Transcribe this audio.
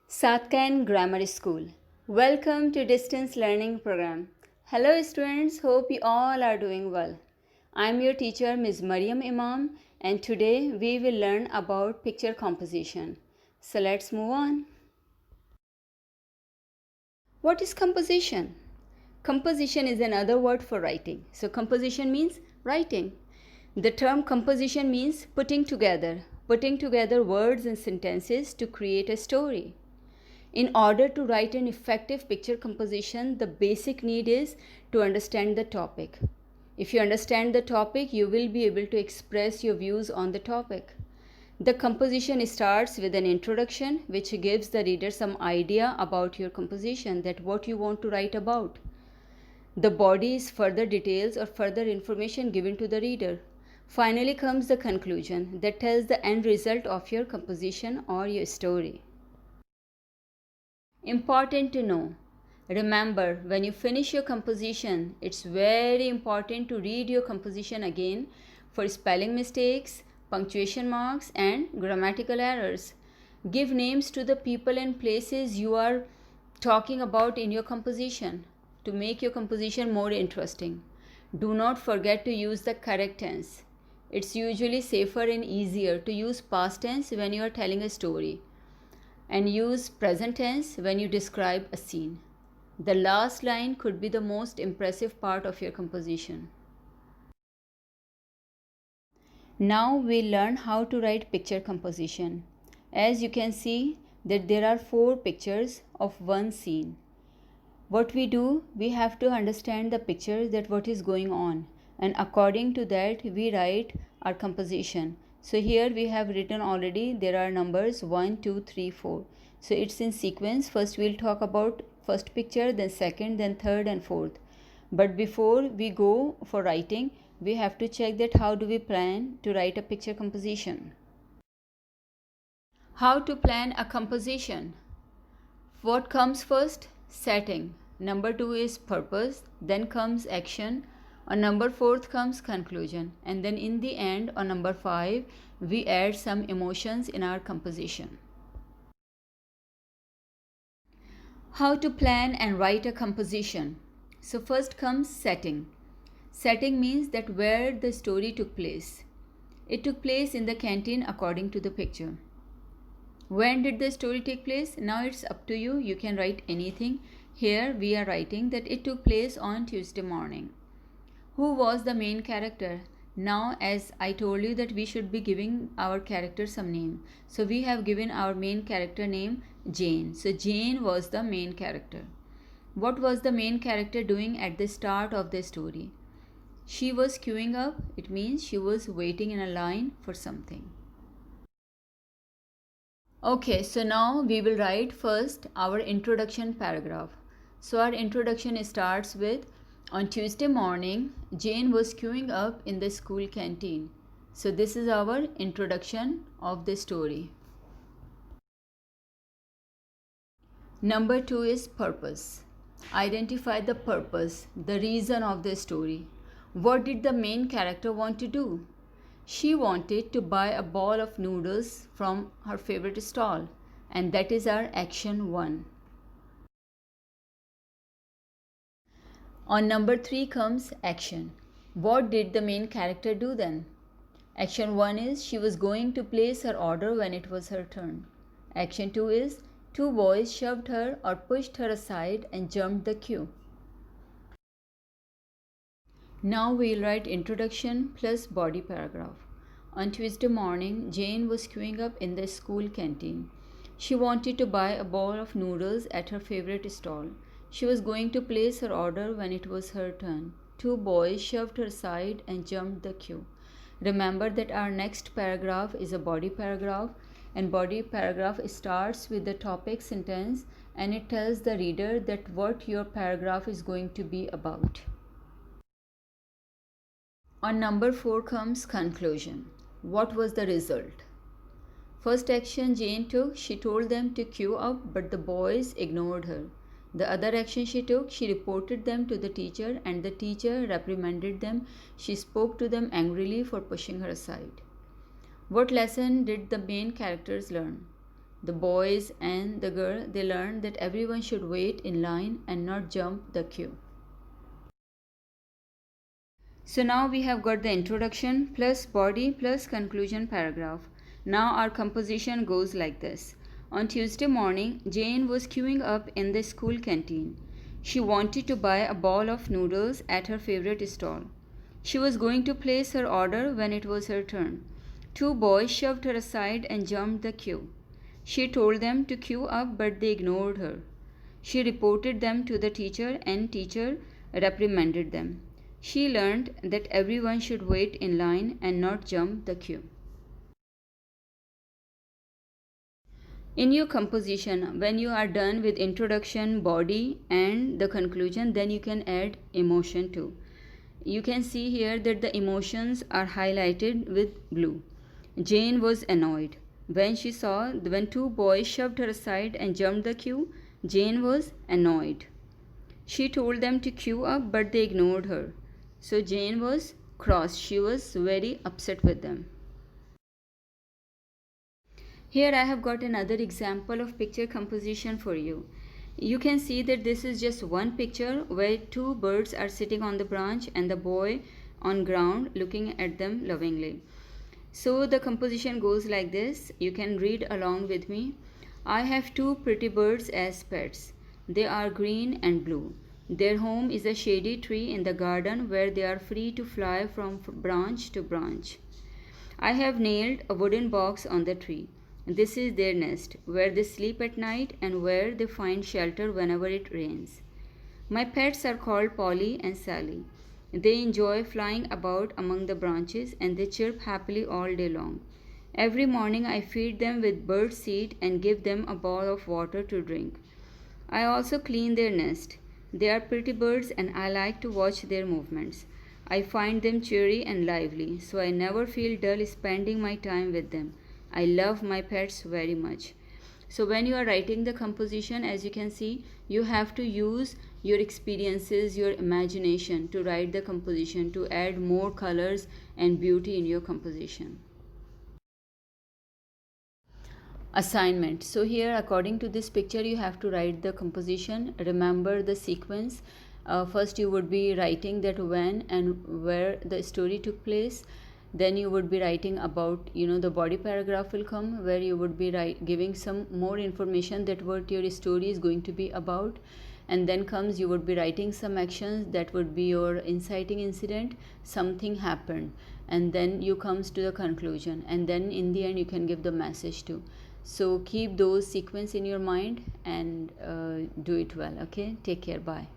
Satkain Grammar School. Welcome to Distance Learning Program. Hello students, hope you all are doing well. I am your teacher Ms. Mariam Imam and today we will learn about picture composition. So let's move on. What is composition? Composition is another word for writing. So composition means writing. The term composition means putting together words and sentences to create a story. In order to write an effective picture composition, the basic need is to understand the topic. If you understand the topic, you will be able to express your views on the topic. The composition starts with an introduction which gives the reader some idea about your composition, that what you want to write about. The body is further details or further information given to the reader. Finally comes the conclusion that tells the end result of your composition or your story. Important to know. Remember, when you finish your composition, it's very important to read your composition again for spelling mistakes, punctuation marks, and grammatical errors. Give names to the people and places you are talking about in your composition to make your composition more interesting. Do not forget to use the correct tense. It's usually safer and easier to use past tense when you are telling a story, and use present tense when you describe a scene. The last line could be the most impressive part of your composition. Now we'll learn how to write picture composition. As you can see that there are 4 pictures of one scene. What we do, we have to understand the picture, that what is going on, and according to that we write our composition. So here we have written already, there are numbers 1, 2, 3, 4. So it's in sequence. First we'll talk about first picture, then second, then third and fourth. But before we go for writing, we have to check that how do we plan to write a picture composition. How to plan a composition? What comes first? Setting. Number 2 is purpose, then comes action. On number 4 comes conclusion, and then in the end on number 5 we add some emotions in our composition. How to plan and write a composition? So first comes setting. Setting means that where the story took place. It took place in the canteen according to the picture. When did the story take place? Now it's up to you. You can write anything. Here we are writing that it took place on Tuesday morning. Who was the main character? Now, as I told you that we should be giving our character some name. So we have given our main character name Jane. So Jane was the main character. What was the main character doing at the start of the story? She was queuing up. It means she was waiting in a line for something. Okay, so now we will write first our introduction paragraph. So our introduction starts with, on Tuesday morning, Jane was queuing up in the school canteen. So this is our introduction of the story. Number 2 is purpose. Identify the purpose, the reason of the story. What did the main character want to do? She wanted to buy a bowl of noodles from her favorite stall, and that is our action 1. On number 3 comes action. What did the main character do then? Action 1 is she was going to place her order when it was her turn. Action 2 is 2 boys shoved her or pushed her aside and jumped the queue. Now we'll write introduction plus body paragraph. On Tuesday morning, Jane was queuing up in the school canteen. She wanted to buy a bowl of noodles at her favorite stall. She was going to place her order when it was her turn. 2 boys shoved her aside and jumped the queue. Remember that our next paragraph is a body paragraph, and body paragraph starts with the topic sentence and it tells the reader that what your paragraph is going to be about. On number 4 comes conclusion. What was the result? First action Jane took, she told them to queue up, but the boys ignored her. The other action she took, she reported them to the teacher and the teacher reprimanded them. She spoke to them angrily for pushing her aside. What lesson did the main characters learn? The boys and the girl, they learned that everyone should wait in line and not jump the queue. So now we have got the introduction plus body plus conclusion paragraph. Now our composition goes like this. On Tuesday morning, Jane was queuing up in the school canteen. She wanted to buy a bowl of noodles at her favorite stall. She was going to place her order when it was her turn. Two boys shoved her aside and jumped the queue. She told them to queue up, but they ignored her. She reported them to the teacher, and teacher reprimanded them. She learned that everyone should wait in line and not jump the queue. In your composition, when you are done with introduction, body and the conclusion, then you can add emotion too. You can see here that the emotions are highlighted with blue. Jane was annoyed. When she saw when two boys shoved her aside and jumped the queue, Jane was annoyed. She told them to queue up, but they ignored her. So Jane was cross. She was very upset with them. Here I have got another example of picture composition for you. You can see that this is just one picture where two birds are sitting on the branch and the boy on ground looking at them lovingly. So the composition goes like this. You can read along with me. I have two pretty birds as pets. They are green and blue. Their home is a shady tree in the garden where they are free to fly from branch to branch. I have nailed a wooden box on the tree. This is their nest, where they sleep at night and where they find shelter whenever it rains. My pets are called Polly and Sally. They enjoy flying about among the branches and they chirp happily all day long. Every morning I feed them with bird seed and give them a bowl of water to drink. I also clean their nest. They are pretty birds and I like to watch their movements. I find them cheery and lively, so I never feel dull spending my time with them. I love my pets very much. So when you are writing the composition, as you can see, you have to use your experiences, your imagination to write the composition, to add more colors and beauty in your composition. Assignment. So here, according to this picture, you have to write the composition. Remember the sequence. First you would be writing that when and where the story took place. Then you would be writing about, the body paragraph will come where you would be giving some more information that what your story is going to be about. And then comes, you would be writing some actions that would be your inciting incident. Something happened, and then you comes to the conclusion, and then in the end you can give the message too. So keep those sequence in your mind and do it well. Okay, take care. Bye.